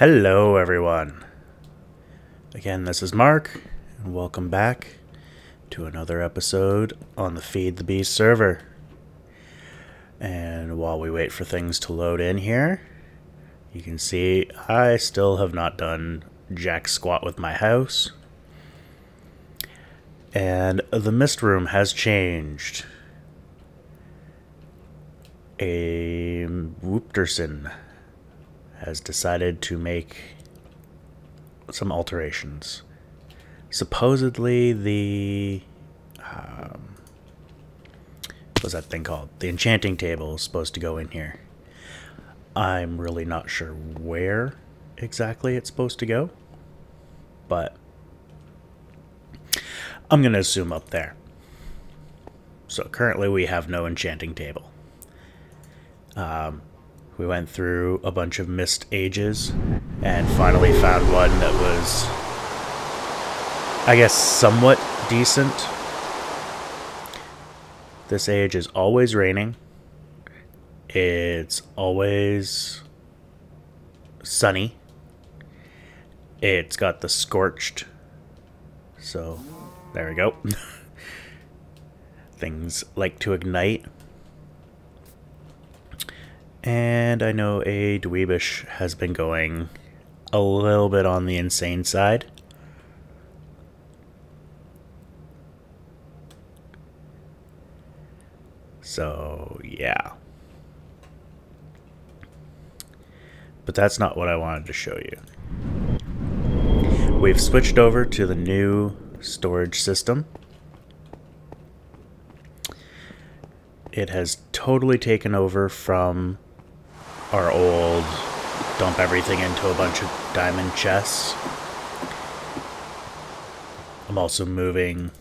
Hello everyone. Again, this is Mark, and welcome back to another episode on the Feed the Beast server. And while we wait for things to load in here, you can see I still have not done jack squat with my house. And the mist room has changed. A Whoopterson has decided to make some alterations. Supposedly the what's that thing called? The enchanting table is supposed to go in here. I'm really not sure where exactly it's supposed to go, but I'm gonna assume up there. So currently we have no enchanting table. We went through a bunch of mist ages and finally found one that was, I guess, somewhat decent. This age is always raining. It's always sunny. It's got the scorched. So, there we go. Things like to ignite. And I know a dweebish has been going a little bit on the insane side. So, yeah. But that's not what I wanted to show you. We've switched over to the new storage system. It has totally taken over from our old dump everything into a bunch of diamond chests. I'm also moving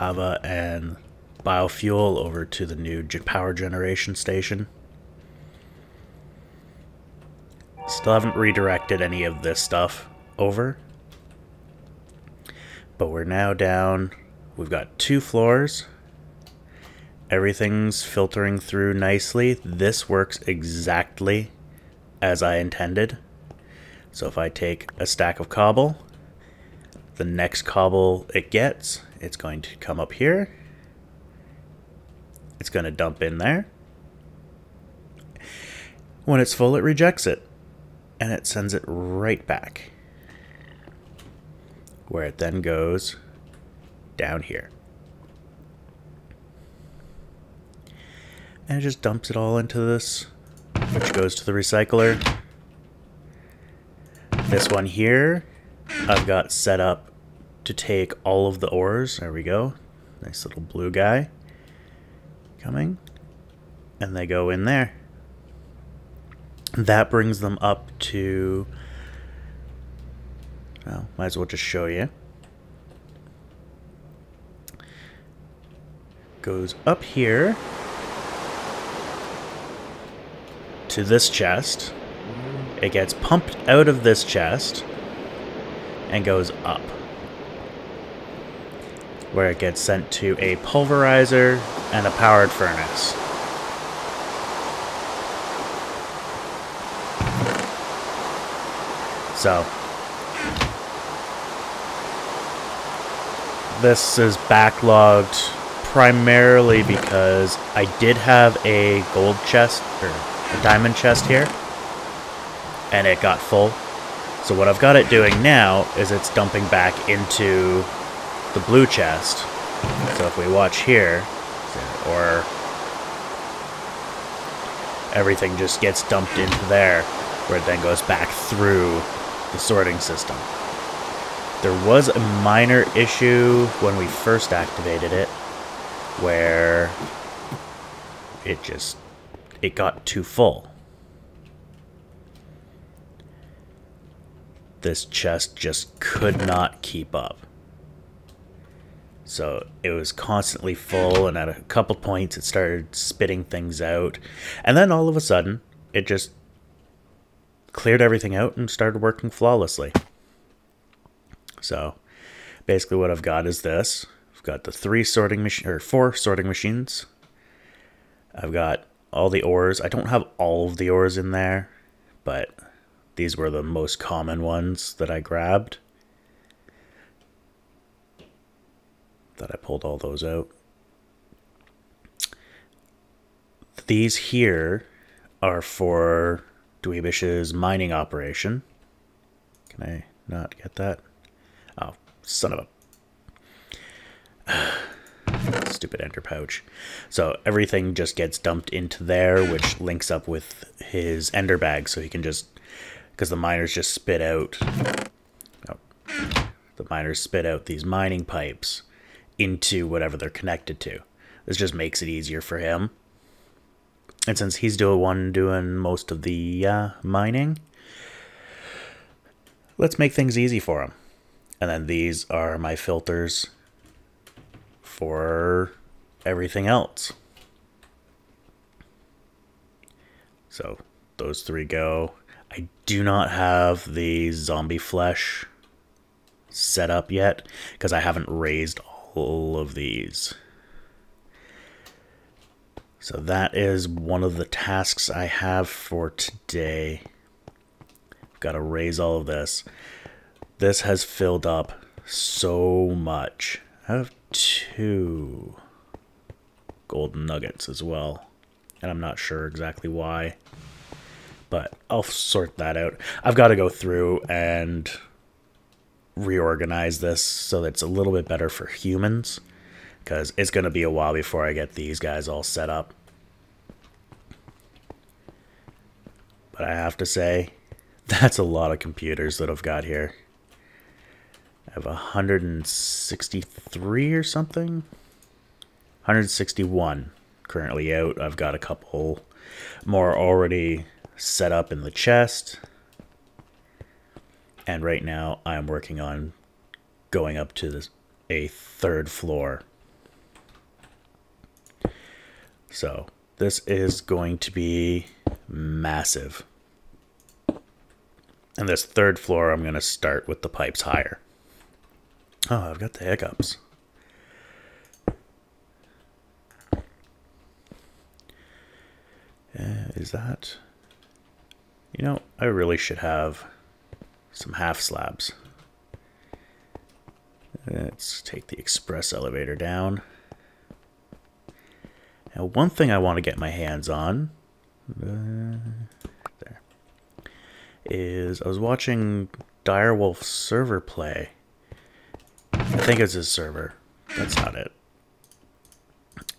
lava and biofuel over to the new power generation station. Still haven't redirected any of this stuff over, but we're now down. We've got 2 floors. Everything's filtering through nicely. This works exactly as I intended. So if I take a stack of cobble, the next cobble it gets, it's going to come up here. It's going to dump in there. When it's full, it rejects it. And it sends it right back. Where it then goes down here. And it just dumps it all into this, which goes to the recycler. This one here, I've got set up to take all of the ores. There we go. Nice little blue guy coming. And they go in there. That brings them up to, well, might as well just show you. Goes up here to this chest. It gets pumped out of this chest and goes up, where it gets sent to a pulverizer and a powered furnace. So this is backlogged primarily because I did have a gold chest or a diamond chest here, and it got full. So what I've got it doing now is it's dumping back into the blue chest. So if we watch here, or everything just gets dumped into there, where it then goes back through the sorting system. There was a minor issue when we first activated it, where it got too full. This chest just could not keep up. So it was constantly full, and at a couple points it started spitting things out. And then all of a sudden, it just cleared everything out and started working flawlessly. So basically what I've got is this. I've got the 4 sorting machines. I've got all the ores. I don't have all of the ores in there, but These were the most common ones that I grabbed. That I pulled all those out. These here are for Dweebish's mining operation. Can I not get that? Oh, son of a... Stupid ender pouch. So everything just gets dumped into there, which links up with his ender bag, so he can just... Because the miners just spit out... Oh, the miners spit out these mining pipes into whatever they're connected to. This just makes it easier for him. And since he's doing most of the mining, let's make things easy for him. And then these are my filters for everything else. So those three go. I do not have the zombie flesh set up yet because I haven't raised all of these. So that is one of the tasks I have for today. I've got to raise all of this. This has filled up so much. I have 2 golden nuggets as well. And I'm not sure exactly why. But I'll sort that out. I've got to go through and reorganize this so that it's a little bit better for humans. Because it's going to be a while before I get these guys all set up. But I have to say, that's a lot of computers that I've got here. I have 163 or something? 161 currently out. I've got a couple more already set up in the chest. And right now I'm working on going up to a 3rd floor. So this is going to be massive. And this 3rd floor, I'm going to start with the pipes higher. Oh, I've got the hiccups. Is that... You know, I really should have some half slabs. Let's take the express elevator down. Now, one thing I want to get my hands on there is I was watching Direwolf's server play. I think it's his server. That's not it.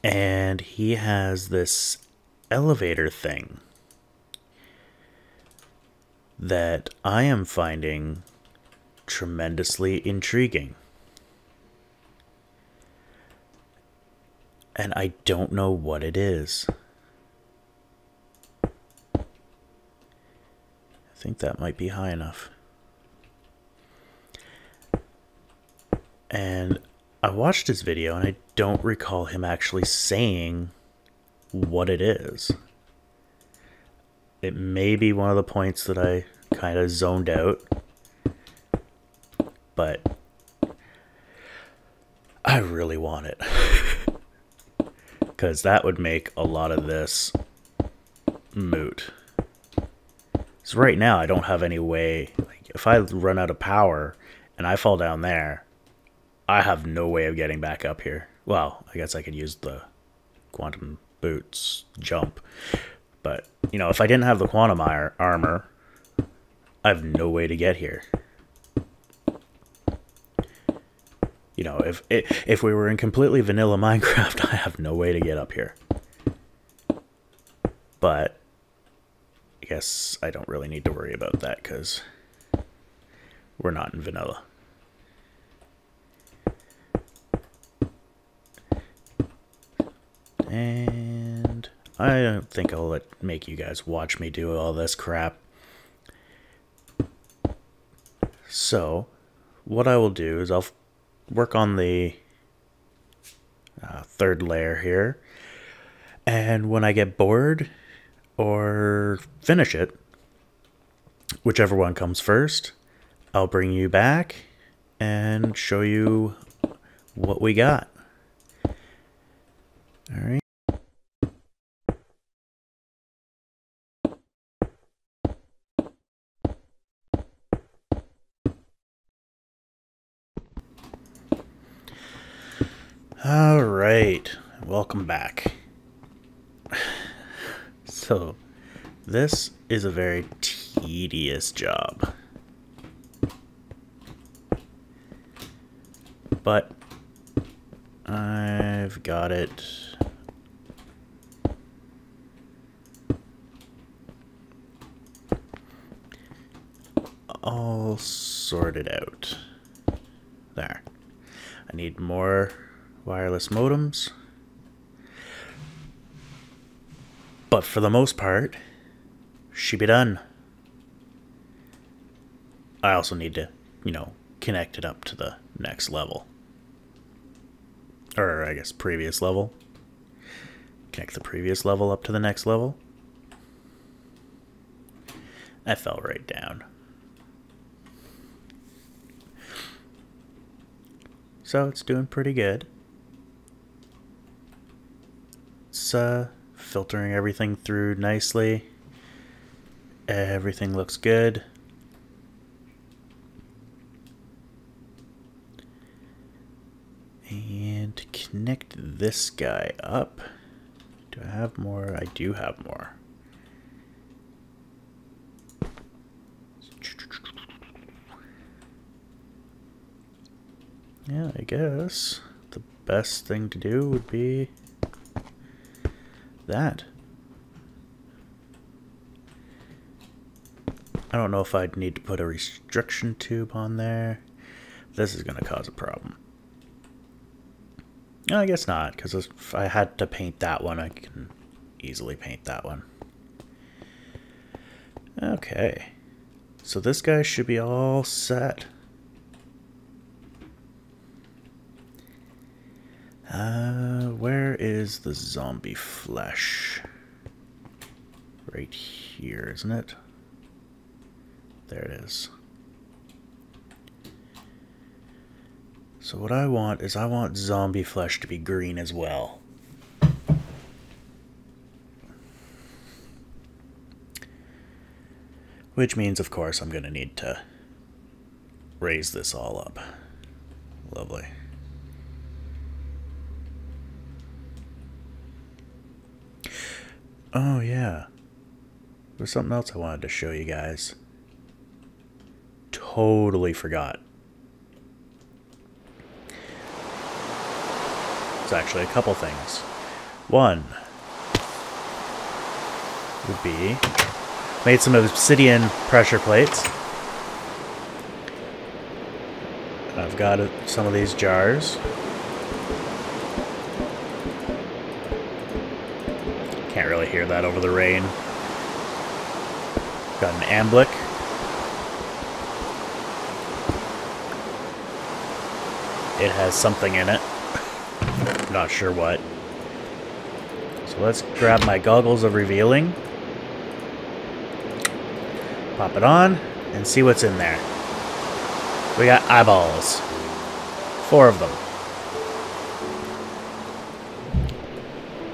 And he has this elevator thing that I am finding tremendously intriguing. And I don't know what it is. I think that might be high enough. And I watched his video and I don't recall him actually saying what it is. It may be one of the points that I kind of zoned out. But I really want it. Because that would make a lot of this moot. So right now I don't have any way, like if I run out of power and I fall down there, I have no way of getting back up here. Well, I guess I could use the quantum boots jump. But, you know, if I didn't have the quantum armor, I have no way to get here. You know, if we were in completely vanilla Minecraft, I have no way to get up here. But I guess I don't really need to worry about that because we're not in vanilla. And I don't think I'll make you guys watch me do all this crap. So what I will do is I'll work on the 3rd layer here, and when I get bored or finish it, whichever one comes first, I'll bring you back and show you what we got. All right. All right, welcome back. So, this is a very tedious job. But I've got it all sorted out. There. I need more wireless modems. But for the most part, should be done. I also need to, connect it up to the next level. Or I guess previous level. Connect the previous level up to the next level. I fell right down. So it's doing pretty good. It's filtering everything through nicely. Everything looks good. And to connect this guy up, do I have more? I do have more. Yeah, I guess the best thing to do would be that. I don't know if I'd need to put a restriction tube on there. This is going to cause a problem. No, I guess not, because if I had to paint that one, I can easily paint that one. Okay. So this guy should be all set. Where is the zombie flesh? Right here, isn't it? There it is. So what I want is zombie flesh to be green as well. Which means, of course, I'm going to need to raise this all up. Lovely. Oh, yeah. There's something else I wanted to show you guys. Totally forgot. It's actually a couple things. One would be, made some Obsidian pressure plates. I've got some of these jars. Can't really hear that over the rain. Got an amblick. It has something in it. Not sure what. So let's grab my goggles of revealing. Pop it on and see what's in there. We got eyeballs. 4 of them.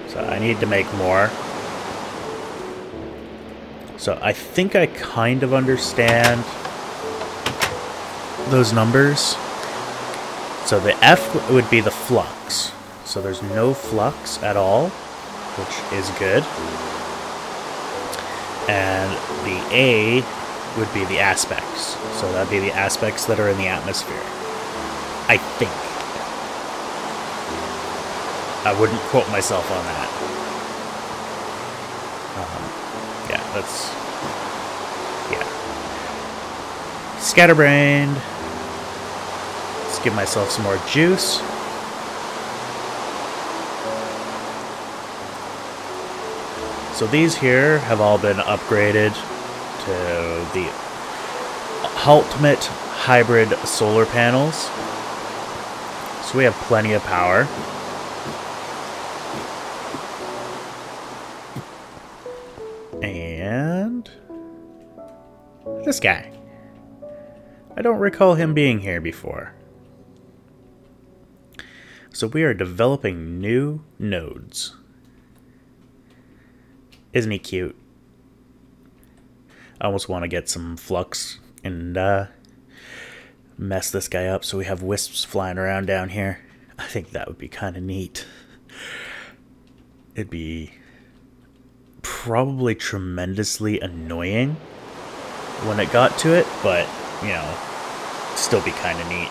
So I need to make more. So I think I kind of understand those numbers. So the F would be the flux. So there's no flux at all, which is good. And the A would be the aspects. So that'd be the aspects that are in the atmosphere. I think. I wouldn't quote myself on that. Yeah, that's... yeah. Scatterbrained. Let's give myself some more juice. So these here have all been upgraded to the ultimate hybrid solar panels. So we have plenty of power. And this guy. I don't recall him being here before. So we are developing new nodes. Isn't he cute? I almost want to get some flux and mess this guy up so we have wisps flying around down here. I think that would be kind of neat. It'd be probably tremendously annoying when it got to it, but, you know, still be kind of neat.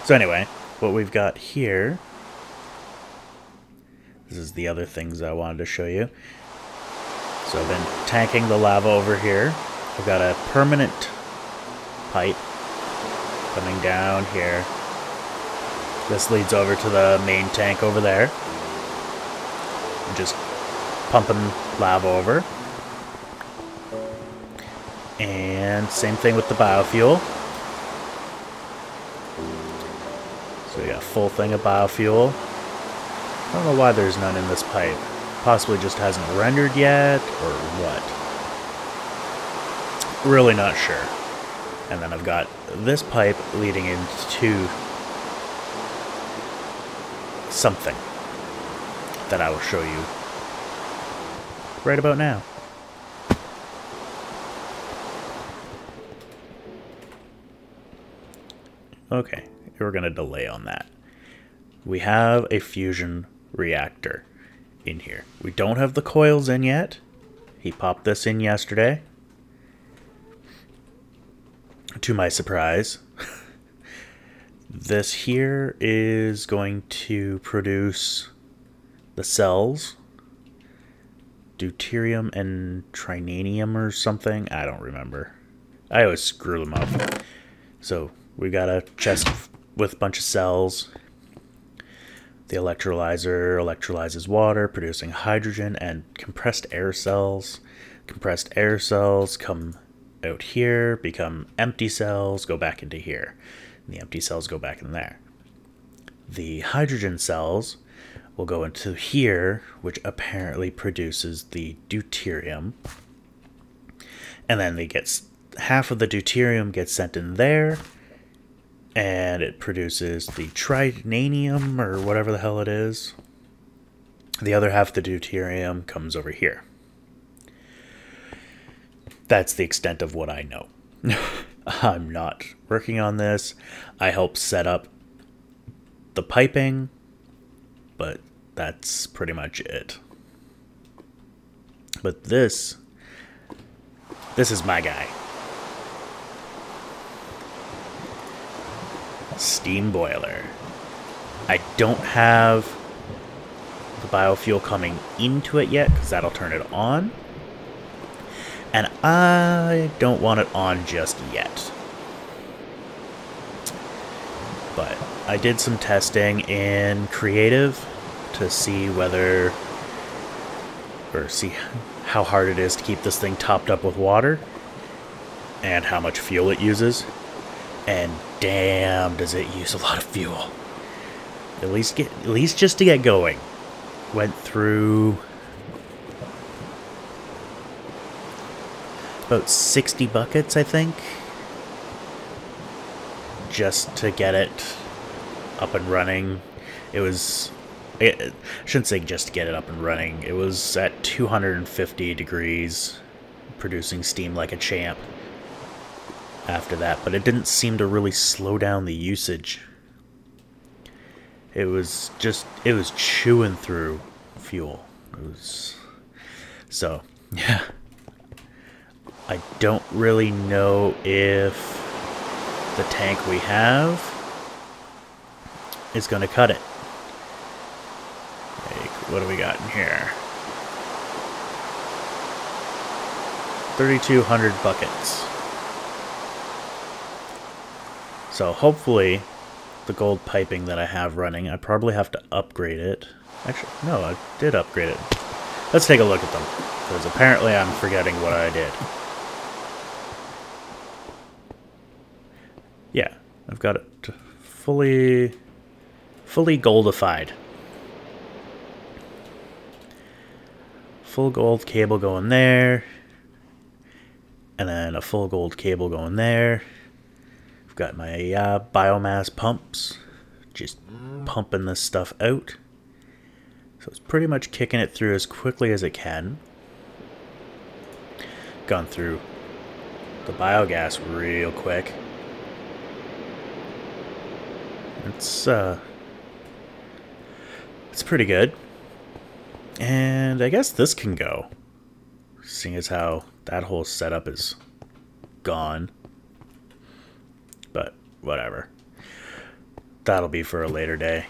So anyway, what we've got here, this is the other things I wanted to show you. So I've been tanking the lava over here. I've got a permanent pipe coming down here. This leads over to the main tank over there. I'm just pumping lava over. And same thing with the biofuel. So we got a full thing of biofuel. I don't know why there's none in this pipe. Possibly just hasn't rendered yet, or what. Really not sure. And then I've got this pipe leading into something that I will show you right about now. Okay, we're going to delay on that. We have a fusion reactor in here. We don't have the coils in yet. He popped this in yesterday, to my surprise. This here is going to produce the cells, deuterium and trinanium or something. I don't remember. I always screw them up. So we got a chest with a bunch of cells. The electrolyzer electrolyzes water, producing hydrogen and compressed air cells. Compressed air cells come out here, become empty cells, go back into here. And the empty cells go back in there. The hydrogen cells will go into here, which apparently produces the deuterium. And then they get half of the deuterium gets sent in there, and it produces the trinanium, or whatever the hell it is. The other half of the deuterium comes over here. That's the extent of what I know. I'm not working on this. I help set up the piping, but that's pretty much it. But this is my guy. Steam boiler. I don't have the biofuel coming into it yet, because that'll turn it on. And I don't want it on just yet. But I did some testing in creative to see whether, or see how hard it is to keep this thing topped up with water and how much fuel it uses. And damn, does it use a lot of fuel. At least just to get going. Went through about 60 buckets, I think, just to get it up and running. I shouldn't say just to get it up and running. It was at 250 degrees, producing steam like a champ after that, but it didn't seem to really slow down the usage. It was chewing through fuel. So, yeah. I don't really know if the tank we have is going to cut it. Like, what do we got in here? 3,200 buckets. So hopefully the gold piping that I have running, I probably have to upgrade it. Actually, no, I did upgrade it. Let's take a look at them, because apparently I'm forgetting what I did. Yeah, I've got it fully goldified. Full gold cable going there. And then a full gold cable going there. I've got my biomass pumps. Just pumping this stuff out. So it's pretty much kicking it through as quickly as it can. Gone through the biogas real quick. It's pretty good. And I guess this can go, seeing as how that whole setup is gone. But whatever. That'll be for a later day.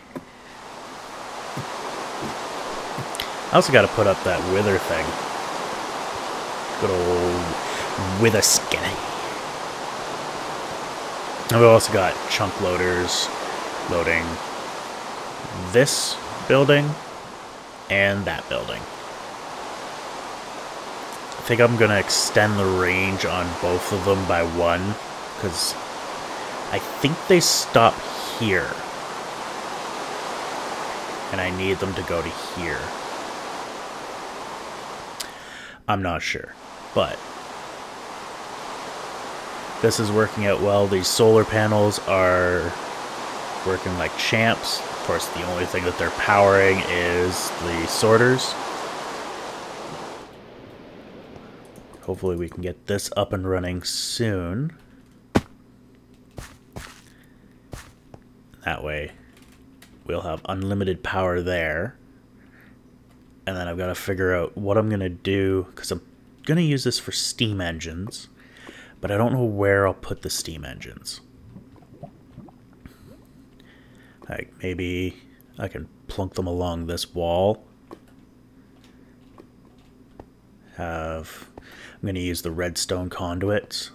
I also got to put up that wither thing. Good old wither skinny. And we've also got chunk loaders loading this building and that building. I think I'm going to extend the range on both of them by one, because I think they stop here. And I need them to go to here. I'm not sure, but this is working out well. These solar panels are working like champs. Of course, the only thing that they're powering is the sorters. Hopefully we can get this up and running soon. That way we'll have unlimited power there. And then I've got to figure out what I'm going to do, because I'm going to use this for steam engines, but I don't know where I'll put the steam engines. Like, maybe I can plunk them along this wall. I'm going to use the redstone conduits.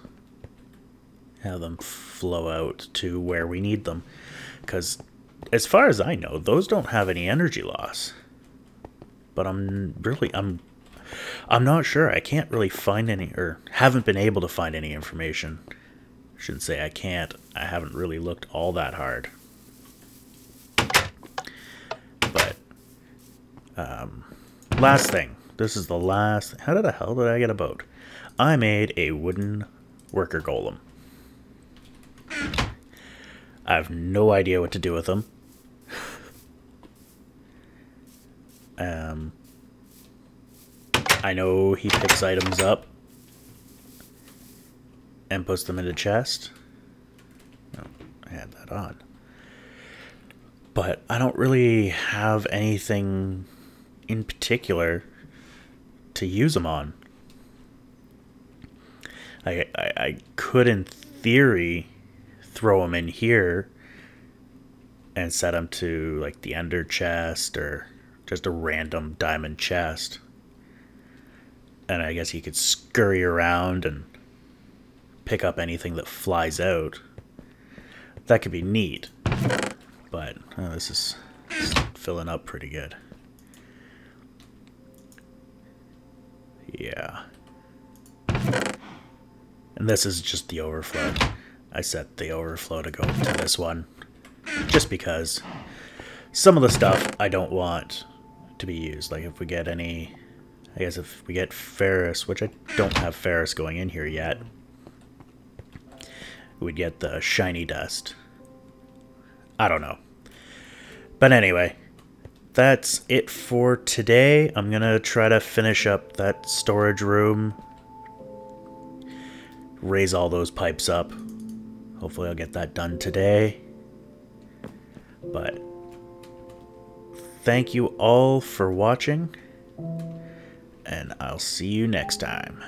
Have them flow out to where we need them. Because as far as I know, those don't have any energy loss. But I'm not sure. I can't really find any, or haven't been able to find any information. I shouldn't say I can't. I haven't really looked all that hard. But last thing. This is the last. How the hell did I get a boat? I made a wooden worker golem. I have no idea what to do with them. I know he picks items up and puts them in a chest. Oh, I had that on. But I don't really have anything in particular to use them on. I could, in theory, throw them in here and set them to like the ender chest or just a random diamond chest. And I guess he could scurry around and pick up anything that flies out. That could be neat. But this is filling up pretty good. Yeah. And this is just the overflow. I set the overflow to go to this one. Just because some of the stuff I don't want to be used. Like if we get any... I guess if we get ferrous, which I don't have ferrous going in here yet, we'd get the shiny dust. I don't know. But anyway, that's it for today. I'm going to try to finish up that storage room. Raise all those pipes up. Hopefully I'll get that done today. But thank you all for watching. And I'll see you next time.